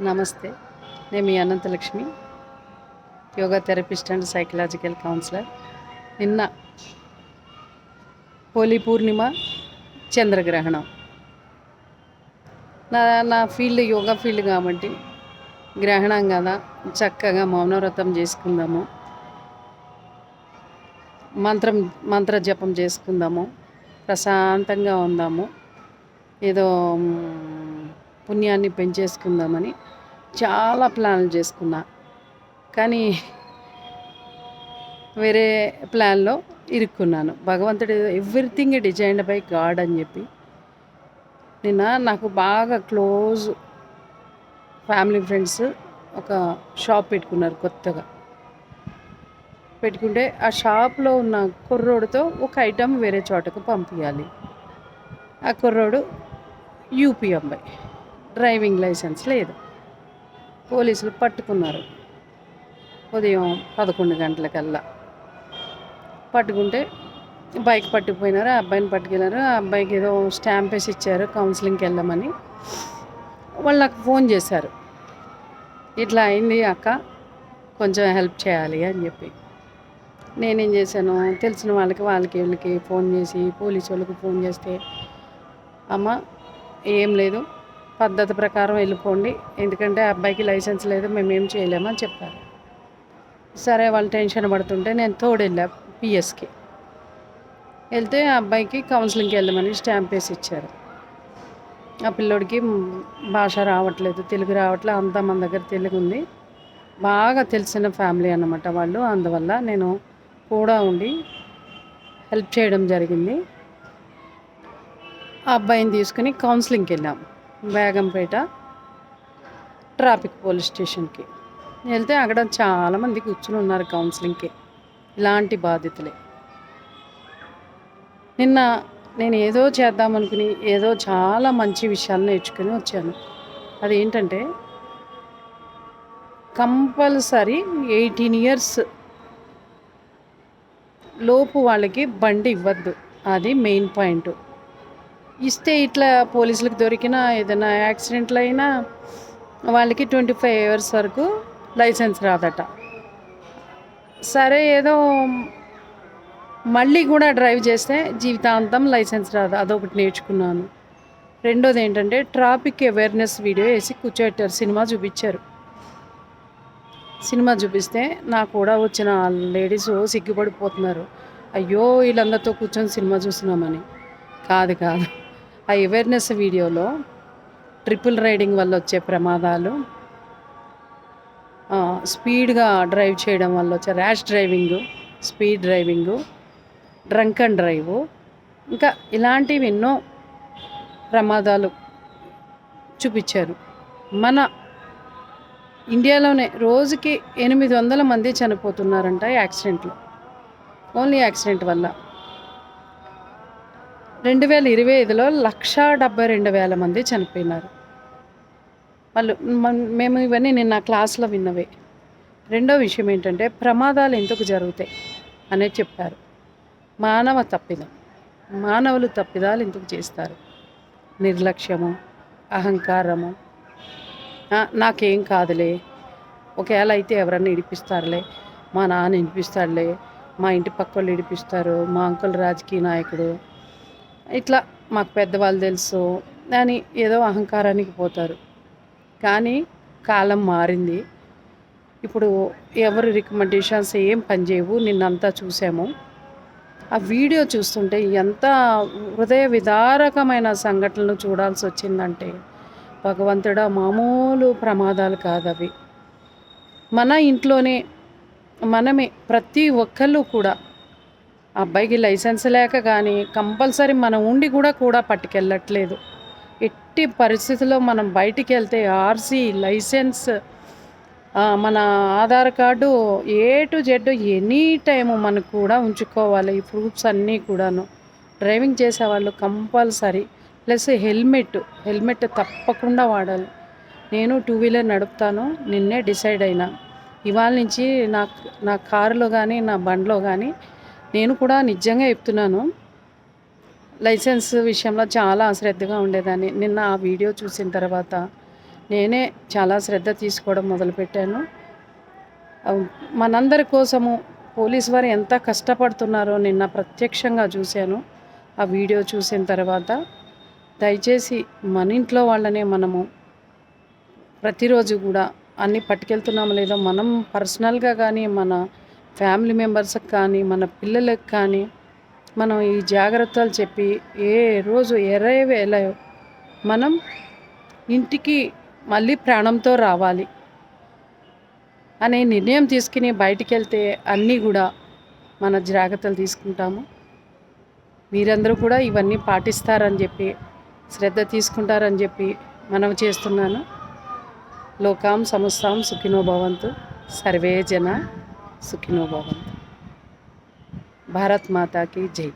నమస్తే. నేను మీ Anantalakshmi, yoga therapist and psychological counsellor. నిన్న హోలీ పూర్ణిమ, చంద్రగ్రహణం. నా నా ఫీల్డ్ యోగా ఫీల్డ్ కాబట్టి గ్రహణం కదా, చక్కగా మౌనవ్రతం చేసుకుందాము, మంత్ర జపం చేసుకుందాము, ప్రశాంతంగా ఉందాము, ఏదో పుణ్యాన్ని పెంచేసుకుందామని చాలా ప్లాన్లు చేసుకున్నా. కానీ వేరే ప్లాన్లో ఇరుక్కున్నాను. భగవంతుడు ఎవ్రీథింగ్ డిజైన్డ్ బై గాడ్ అని చెప్పి నిన్న నాకు బాగా క్లోజ్ ఫ్యామిలీ ఫ్రెండ్స్ ఒక షాప్ పెట్టుకున్నారు కొత్తగా. పెట్టుకుంటే ఆ షాప్లో ఉన్న కుర్రోడితో ఒక ఐటెం వేరే చోటకు పంపించాలి. ఆ కుర్రోడు యూపీ అబ్బాయి, డ్రైవింగ్ లైసెన్స్ లేదు. పోలీసులు పట్టుకున్నారు ఉదయం 11 గంటలకల్లా. పట్టుకుంటే బైక్ పట్టుకుపోయినారు. ఆ అబ్బాయిని పట్టుకెళ్ళారు. ఆ అబ్బాయికి ఏదో స్టాంప్ వేసి ఇచ్చారు కౌన్సిలింగ్కి వెళ్ళమని. వాళ్ళు నాకు ఫోన్ చేశారు, ఇట్లా అయింది అక్క, కొంచెం హెల్ప్ చేయాలి అని చెప్పి. నేనేం చేశాను, తెలిసిన వాళ్ళకి వీళ్ళకి ఫోన్ చేసి పోలీసు వాళ్ళకి ఫోన్ చేస్తే, అమ్మ ఏం లేదు, పద్ధతి ప్రకారం వెళ్ళిపోండి, ఎందుకంటే అబ్బాయికి లైసెన్స్ లేదు, మేమేం చేయలేమని చెప్పారు. సరే, వాళ్ళు టెన్షన్ పడుతుంటే నేను తోడెళ్ళా పిఎస్కి. వెళ్తే ఆ అబ్బాయికి కౌన్సిలింగ్కి వెళ్ళమని స్టాంప్ వేసి ఇచ్చారు. ఆ పిల్లోడికి భాష రావట్లేదు, తెలుగు రావట్లేదు. అంతా మన దగ్గర తెలుగు ఉంది, బాగా తెలిసిన ఫ్యామిలీ అన్నమాట వాళ్ళు. అందువల్ల నేను కూడా ఉండి హెల్ప్ చేయడం జరిగింది. ఆ అబ్బాయిని తీసుకుని కౌన్సిలింగ్కి వెళ్ళాం బేగంపేట ట్రాఫిక్ పోలీస్ స్టేషన్కి. వెళ్తే అక్కడ చాలామంది కూర్చుని ఉన్నారు కౌన్సిలింగ్కి, ఇలాంటి బాధితులే. నిన్న నేను ఏదో చేద్దామనుకుని ఏదో చాలా మంచి విషయాలు నేర్చుకుని వచ్చాను. అదేంటంటే, కంపల్సరీ 18 years లోపు వాళ్ళకి బండి ఇవ్వద్దు. అది మెయిన్ పాయింట్. ఇస్తే ఇట్లా పోలీసులకు దొరికినా ఏదైనా యాక్సిడెంట్లు అయినా వాళ్ళకి 25 years వరకు లైసెన్స్ రాదట. సరే, ఏదో మళ్ళీ కూడా డ్రైవ్ చేస్తే జీవితాంతం లైసెన్స్ రాదు. అదొకటి నేర్చుకున్నాను. రెండోది ఏంటంటే, ట్రాఫిక్ అవేర్నెస్ వీడియో వేసి కూర్చోబెట్టారు. సినిమా చూపించారు. సినిమా చూపిస్తే నాకు కూడా వచ్చిన లేడీస్ సిగ్గుపడిపోతున్నారు, అయ్యో వీళ్ళందరితో కూర్చొని సినిమా చూస్తున్నామని. కాదు, ఆ అవేర్నెస్ వీడియోలో ట్రిపుల్ రైడింగ్ వల్ల వచ్చే ప్రమాదాలు, స్పీడ్గా డ్రైవ్ చేయడం వల్ల వచ్చే rash driving, speed driving, drunk and drive, ఇంకా ఇలాంటివి ఎన్నో ప్రమాదాలు చూపించారు. మన ఇండియాలోనే రోజుకి 800 మంది చనిపోతున్నారంట యాక్సిడెంట్లో, ఓన్లీ యాక్సిడెంట్ వల్ల. 2025లో 172,000 మంది చనిపోయినారు. మేము ఇవన్నీ నిన్న క్లాస్లో విన్నవే. రెండో విషయం ఏంటంటే, ప్రమాదాలు ఎందుకు జరుగుతాయి అనేది చెప్పారు. మానవ తప్పిదం, మానవులు తప్పిదాలు ఎందుకు చేస్తారు? నిర్లక్ష్యము, అహంకారము, నాకేం కాదులే, ఒకవేళ అయితే ఎవరన్నా ఇడిపిస్తారులే, మా నాన్న ఇడిపిస్తాడులే, మా ఇంటి పక్క వాళ్ళు ఇడిపిస్తారు, మా అంకుల్ రాజకీయ నాయకుడు, ఇట్లా మాకు పెద్దవాళ్ళు తెలుసు అని ఏదో అహంకారానికి పోతారు. కానీ కాలం మారింది. ఇప్పుడు ఎవరు రికమెండేషన్స్ ఏం పనిచేయవు. నిన్నంతా చూసాము. ఆ వీడియో చూస్తుంటే ఎంత హృదయ విదారకమైన సంఘటనలు చూడాల్సి వచ్చిందంటే, భగవంతుడా, మామూలు ప్రమాదాలు కాదు అవి. మన ఇంట్లోనే మనమే ప్రతి ఒక్కళ్ళు కూడా, అబ్బాయికి లైసెన్స్ లేక కానీ కంపల్సరీ మనం ఉండి కూడా పట్టుకెళ్ళట్లేదు. ఎట్టి పరిస్థితుల్లో మనం బయటికి వెళ్తే ఆర్సీ, లైసెన్స్, మన Aadhaar card, A to Z any time మనకు కూడా ఉంచుకోవాలి. ఈ ప్రూఫ్స్ అన్నీ కూడాను. డ్రైవింగ్ చేసేవాళ్ళు కంపల్సరీ, ప్లస్ హెల్మెట్ తప్పకుండా వాడాలి. నేను 2 వీలర్ నడుపుతాను. నిన్నే డిసైడ్ అయినా, ఇవాళ నుంచి నా కారులో కానీ నా బండిలో కానీ నేను కూడా నిజంగా చెప్తున్నాను, లైసెన్స్ విషయంలో చాలా అశ్రద్ధగా ఉండేదాన్ని. నిన్న ఆ వీడియో చూసిన తర్వాత నేనే చాలా శ్రద్ధ తీసుకోవడం మొదలుపెట్టాను. మనందరి కోసము పోలీసు వారు ఎంత కష్టపడుతున్నారో నిన్న ప్రత్యక్షంగా చూశాను. ఆ వీడియో చూసిన తర్వాత దయచేసి మన ఇంట్లో వాళ్ళనే మనము ప్రతిరోజు కూడా అన్నీ పట్టుకెళ్తున్నామో లేదో మనం పర్సనల్గా కానీ, మన ఫ్యామిలీ మెంబర్స్కి కానీ, మన పిల్లలకు కానీ మనం ఈ జాగ్రత్తలు చెప్పి ఏ రోజు ఎరవేళ మనం ఇంటికి మళ్ళీ ప్రాణంతో రావాలి అనే నిర్ణయం తీసుకుని బయటికి వెళ్తే అన్నీ కూడా మన జాగ్రత్తలు తీసుకుంటాము. మీరందరూ కూడా ఇవన్నీ పాటిస్తారని చెప్పి, శ్రద్ధ తీసుకుంటారని చెప్పి మనవి చేస్తున్నాను. లోకాం సమస్తాం సుఖినో భవంతు, సర్వే జన సుఖినో భవంతు. భారత్ మాతాకి జై.